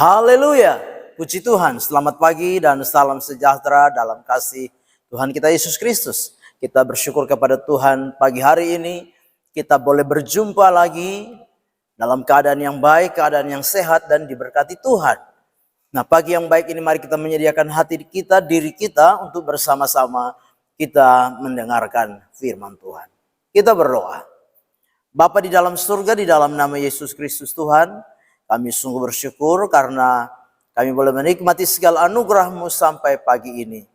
Haleluya, puji Tuhan, selamat pagi dan salam sejahtera dalam kasih Tuhan kita Yesus Kristus. Kita bersyukur kepada Tuhan pagi hari ini, kita boleh berjumpa lagi dalam keadaan yang baik, keadaan yang sehat dan diberkati Tuhan. Nah, pagi yang baik ini mari kita menyediakan hati kita, diri kita untuk bersama-sama kita mendengarkan firman Tuhan. Kita berdoa. Bapa di dalam surga, di dalam nama Yesus Kristus Tuhan, kami sungguh bersyukur karena kami boleh menikmati segala anugerah-Mu sampai pagi ini.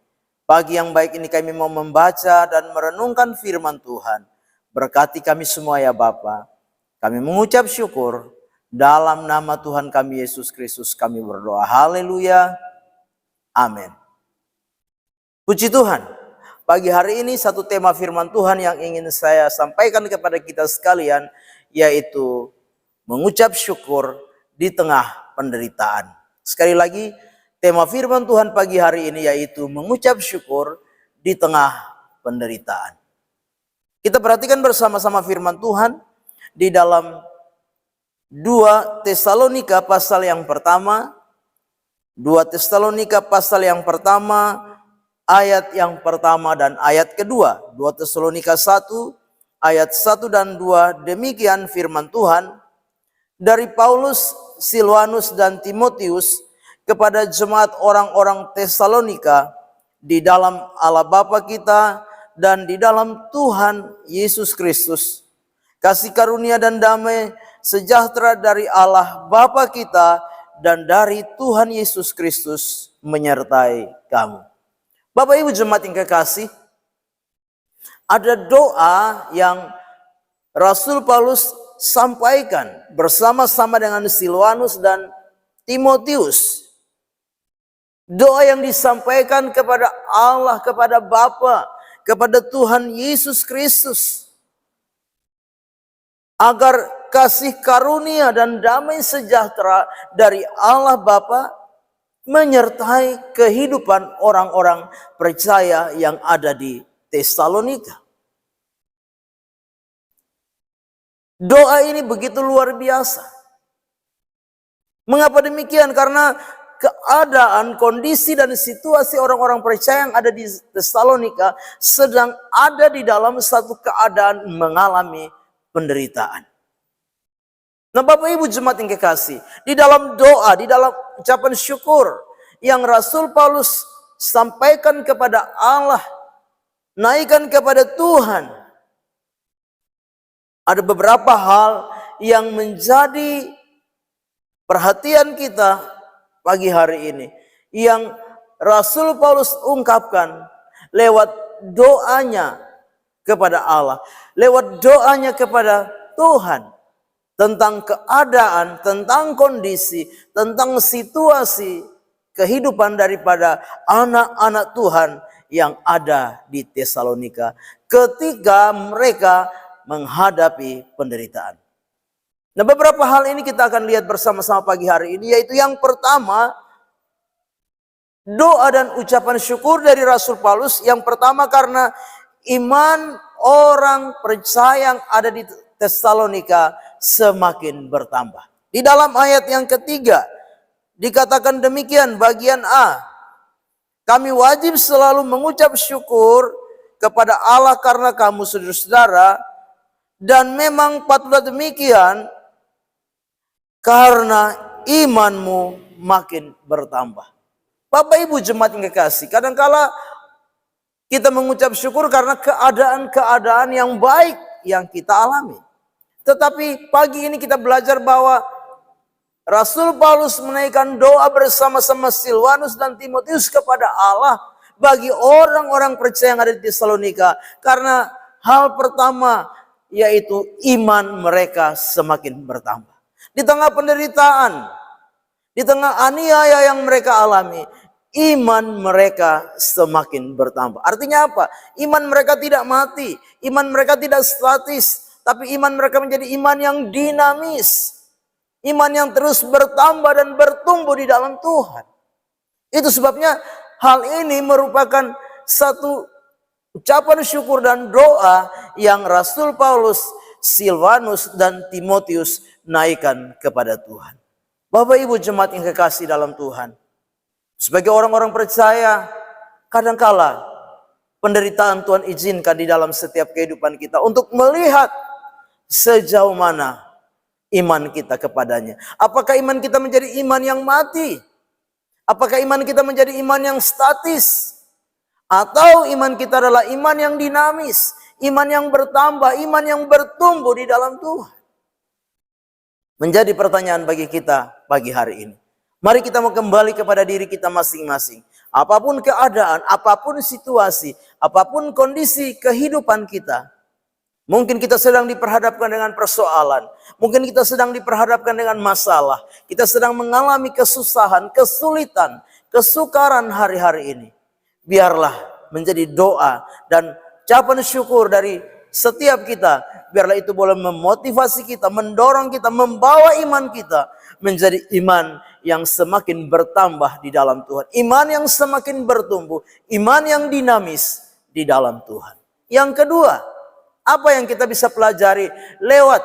Pagi yang baik ini kami mau membaca dan merenungkan firman Tuhan. Berkati kami semua ya Bapa. Kami mengucap syukur dalam nama Tuhan kami Yesus Kristus kami berdoa. Haleluya. Amin. Puji Tuhan. Pagi hari ini satu tema firman Tuhan yang ingin saya sampaikan kepada kita sekalian, yaitu mengucap syukur di tengah penderitaan. Sekali lagi, tema firman Tuhan pagi hari ini yaitu mengucap syukur di tengah penderitaan. Kita perhatikan bersama-sama firman Tuhan di dalam 2 Tesalonika pasal yang pertama. 2 Tesalonika pasal yang pertama, ayat yang pertama dan ayat kedua. 2 Tesalonika 1, ayat 1 dan 2, demikian firman Tuhan. Dari Paulus, Silwanus dan Timotius kepada jemaat orang-orang Tesalonika di dalam Allah Bapa kita dan di dalam Tuhan Yesus Kristus. Kasih karunia dan damai sejahtera dari Allah Bapa kita dan dari Tuhan Yesus Kristus menyertai kamu. Bapak Ibu jemaat yang kekasih, ada doa yang Rasul Paulus sampaikan bersama-sama dengan Silwanus dan Timotius. Doa yang disampaikan kepada Allah, kepada Bapa, kepada Tuhan Yesus Kristus. Agar kasih karunia dan damai sejahtera dari Allah Bapa menyertai kehidupan orang-orang percaya yang ada di Tesalonika. Doa ini begitu luar biasa. Mengapa demikian? Karena keadaan, kondisi dan situasi orang-orang percaya yang ada di Tesalonika sedang ada di dalam satu keadaan mengalami penderitaan. Nah, Bapak Ibu jemaat yang kekasih, di dalam doa, di dalam ucapan syukur yang Rasul Paulus sampaikan kepada Allah, naikkan kepada Tuhan, ada beberapa hal yang menjadi perhatian kita pagi hari ini, yang Rasul Paulus ungkapkan lewat doanya kepada Allah, lewat doanya kepada Tuhan, tentang keadaan, tentang kondisi, tentang situasi kehidupan daripada anak-anak Tuhan yang ada di Tesalonika ketika mereka menghadapi penderitaan. Nah, beberapa hal ini kita akan lihat bersama-sama pagi hari ini, yaitu yang pertama, doa dan ucapan syukur dari Rasul Paulus. Yang pertama karena iman orang percaya yang ada di Tesalonika semakin bertambah. Di dalam ayat yang ketiga dikatakan demikian, bagian A, kami wajib selalu mengucap syukur kepada Allah karena kamu saudara-saudara, dan memang patutlah demikian karena imanmu makin bertambah. Bapak Ibu jemaat yang kekasih, kadangkala kita mengucap syukur karena keadaan-keadaan yang baik yang kita alami. Tetapi pagi ini kita belajar bahwa Rasul Paulus menaikkan doa bersama-sama Silwanus dan Timotius kepada Allah bagi orang-orang percaya yang ada di Tesalonika. Karena hal pertama yaitu iman mereka semakin bertambah. Di tengah penderitaan, di tengah aniaya yang mereka alami, iman mereka semakin bertambah. Artinya apa? Iman mereka tidak mati, iman mereka tidak statis, tapi iman mereka menjadi iman yang dinamis. Iman yang terus bertambah dan bertumbuh di dalam Tuhan. Itu sebabnya hal ini merupakan satu ucapan syukur dan doa yang Rasul Paulus, Silwanus dan Timotius naikkan kepada Tuhan. Bapak Ibu jemaat yang kekasih dalam Tuhan, sebagai orang-orang percaya, kadangkala penderitaan Tuhan izinkan di dalam setiap kehidupan kita untuk melihat sejauh mana iman kita kepadanya. Apakah iman kita menjadi iman yang mati? Apakah iman kita menjadi iman yang statis? Atau iman kita adalah iman yang dinamis, iman yang bertambah, iman yang bertumbuh di dalam Tuhan? Menjadi pertanyaan bagi kita pagi hari ini. Mari kita mau kembali kepada diri kita masing-masing. Apapun keadaan, apapun situasi, apapun kondisi kehidupan kita. Mungkin kita sedang diperhadapkan dengan persoalan. Mungkin kita sedang diperhadapkan dengan masalah. Kita sedang mengalami kesusahan, kesulitan, kesukaran hari-hari ini. Biarlah menjadi doa dan ucapan syukur dari setiap kita. Biarlah itu boleh memotivasi kita, mendorong kita, membawa iman kita menjadi iman yang semakin bertambah di dalam Tuhan. Iman yang semakin bertumbuh, iman yang dinamis di dalam Tuhan. Yang kedua, apa yang kita bisa pelajari lewat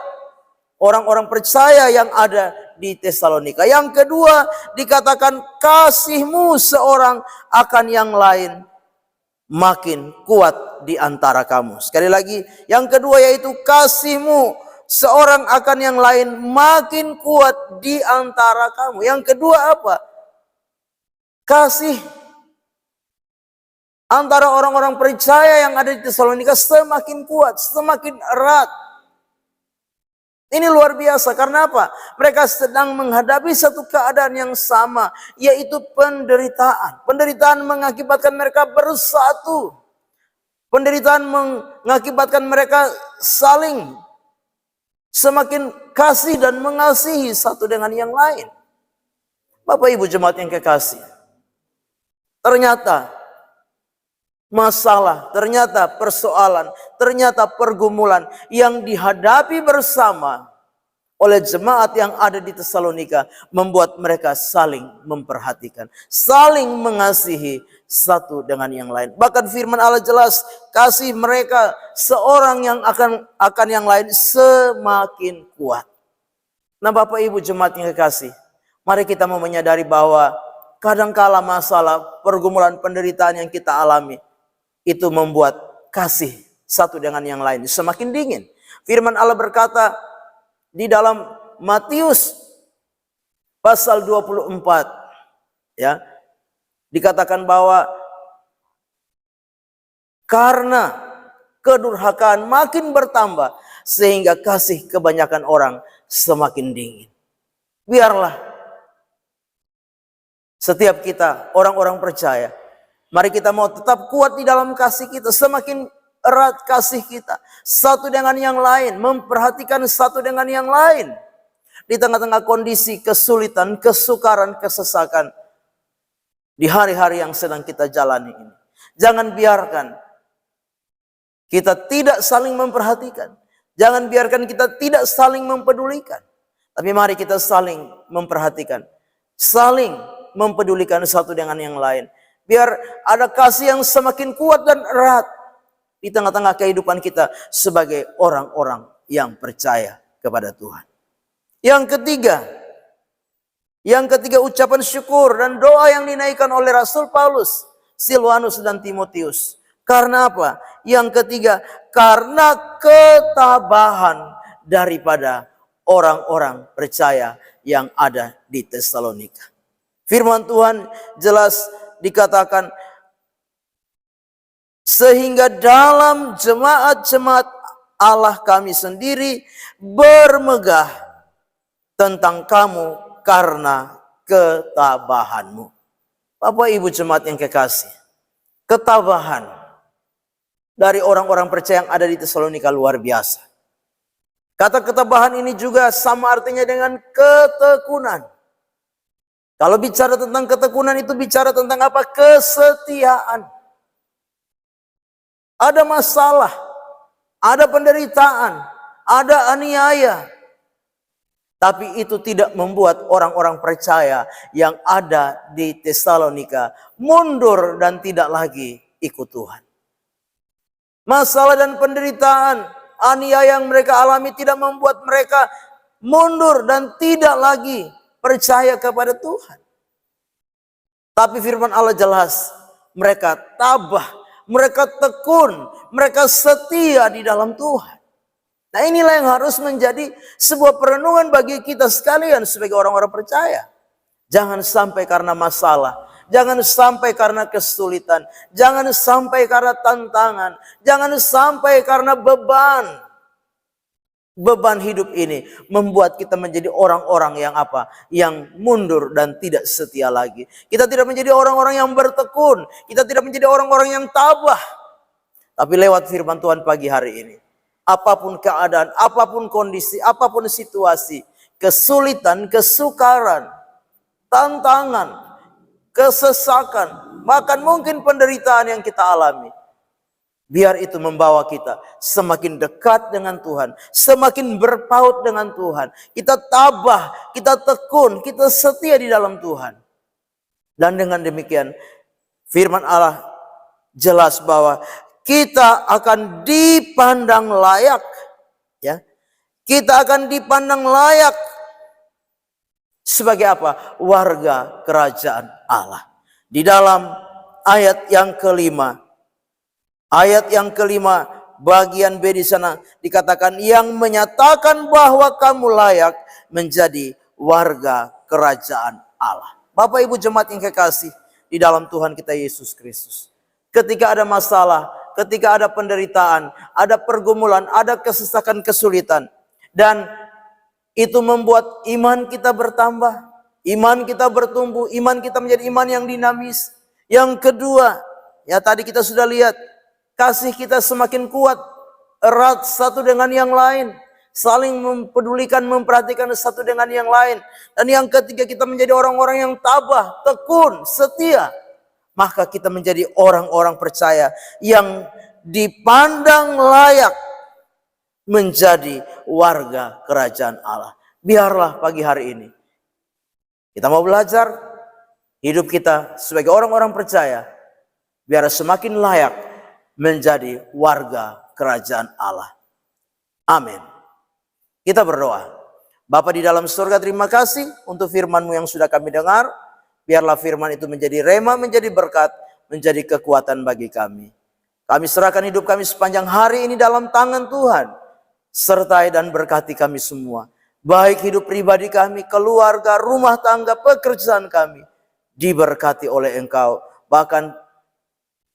orang-orang percaya yang ada di Tesalonika? Yang kedua, dikatakan kasihmu seorang akan yang lain makin kuat di antara kamu. Sekali lagi, yang kedua yaitu kasihmu seorang akan yang lain makin kuat di antara kamu. Yang kedua apa? Kasih antara orang-orang percaya yang ada di Tesalonika semakin kuat, semakin erat. Ini luar biasa, karena apa? Mereka sedang menghadapi satu keadaan yang sama, yaitu penderitaan. Penderitaan mengakibatkan mereka bersatu. Penderitaan mengakibatkan mereka saling semakin kasih dan mengasihi satu dengan yang lain. Bapak Ibu jemaat yang kekasih, ternyata masalah, ternyata persoalan, ternyata pergumulan yang dihadapi bersama oleh jemaat yang ada di Tesalonika membuat mereka saling memperhatikan, saling mengasihi satu dengan yang lain. Bahkan firman Allah jelas, kasih mereka seorang yang akan yang lain semakin kuat. Nah, Bapak Ibu jemaat yang kekasih, mari kita mau menyadari bahwa kadangkala masalah, pergumulan, penderitaan yang kita alami itu membuat kasih satu dengan yang lain semakin dingin. Firman Allah berkata di dalam Matius pasal 24, ya, dikatakan bahwa karena kedurhakaan makin bertambah sehingga kasih kebanyakan orang semakin dingin. Biarlah setiap kita orang-orang percaya, mari kita mau tetap kuat di dalam kasih kita, semakin erat kasih kita satu dengan yang lain, memperhatikan satu dengan yang lain di tengah-tengah kondisi kesulitan, kesukaran, kesesakan di hari-hari yang sedang kita jalani ini. Jangan biarkan kita tidak saling memperhatikan, jangan biarkan kita tidak saling mempedulikan, tapi mari kita saling memperhatikan, saling mempedulikan satu dengan yang lain. Biar ada kasih yang semakin kuat dan erat di tengah-tengah kehidupan kita sebagai orang-orang yang percaya kepada Tuhan. Yang ketiga ucapan syukur dan doa yang dinaikkan oleh Rasul Paulus, Silwanus dan Timotius. Karena apa? Yang ketiga, karena ketabahan daripada orang-orang percaya yang ada di Tesalonika. Firman Tuhan jelas dikatakan, sehingga dalam jemaat-jemaat Allah kami sendiri bermegah tentang kamu karena ketabahanmu. Bapak Ibu jemaat yang kekasih, ketabahan dari orang-orang percaya yang ada di Tesalonika luar biasa. Kata ketabahan ini juga sama artinya dengan ketekunan. Kalau bicara tentang ketekunan itu bicara tentang apa? Kesetiaan. Ada masalah, ada penderitaan, ada aniaya. Tapi itu tidak membuat orang-orang percaya yang ada di Tesalonika mundur dan tidak lagi ikut Tuhan. Masalah dan penderitaan, aniaya yang mereka alami tidak membuat mereka mundur dan tidak lagi percaya kepada Tuhan. Tapi firman Allah jelas, mereka tabah, mereka tekun, mereka setia di dalam Tuhan. Nah, inilah yang harus menjadi sebuah perenungan bagi kita sekalian sebagai orang-orang percaya. Jangan sampai karena masalah, jangan sampai karena kesulitan, jangan sampai karena tantangan, jangan sampai karena beban. Beban hidup ini membuat kita menjadi orang-orang yang apa? Yang mundur dan tidak setia lagi. Kita tidak menjadi orang-orang yang bertekun, kita tidak menjadi orang-orang yang tabah. Tapi lewat firman Tuhan pagi hari ini, apapun keadaan, apapun kondisi, apapun situasi, kesulitan, kesukaran, tantangan, kesesakan, bahkan mungkin penderitaan yang kita alami, biar itu membawa kita semakin dekat dengan Tuhan, semakin berpaut dengan Tuhan. Kita tabah, kita tekun, kita setia di dalam Tuhan. Dan dengan demikian, firman Allah jelas bahwa kita akan dipandang layak, ya. Kita akan dipandang layak sebagai apa? Warga kerajaan Allah. Di dalam ayat yang kelima, bagian B di sana dikatakan yang menyatakan bahwa kamu layak menjadi warga kerajaan Allah. Bapak Ibu jemaat yang kekasih di dalam Tuhan kita Yesus Kristus. Ketika ada masalah, ketika ada penderitaan, ada pergumulan, ada kesesakan, kesulitan, dan itu membuat iman kita bertambah, iman kita bertumbuh, iman kita menjadi iman yang dinamis. Yang kedua, ya tadi kita sudah lihat, kasih kita semakin kuat, erat satu dengan yang lain, saling mempedulikan, memperhatikan satu dengan yang lain. Dan yang ketiga, kita menjadi orang-orang yang tabah, tekun, setia. Maka kita menjadi orang-orang percaya yang dipandang layak menjadi warga kerajaan Allah. Biarlah pagi hari ini kita mau belajar hidup kita sebagai orang-orang percaya, biar semakin layak menjadi warga kerajaan Allah. Amin. Kita berdoa. Bapa di dalam surga, terima kasih untuk firman-Mu yang sudah kami dengar. Biarlah firman itu menjadi rema, menjadi berkat, menjadi kekuatan bagi kami. Kami serahkan hidup kami sepanjang hari ini dalam tangan Tuhan. Sertai dan berkati kami semua. Baik hidup pribadi kami, keluarga, rumah tangga, pekerjaan kami diberkati oleh Engkau. Bahkan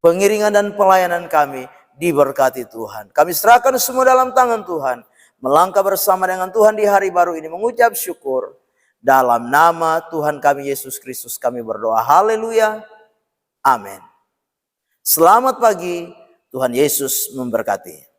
pengiringan dan pelayanan kami diberkati Tuhan. Kami serahkan semua dalam tangan Tuhan. Melangkah bersama dengan Tuhan di hari baru ini, mengucap syukur. Dalam nama Tuhan kami Yesus Kristus kami berdoa. Haleluya. Amin. Selamat pagi. Tuhan Yesus memberkati.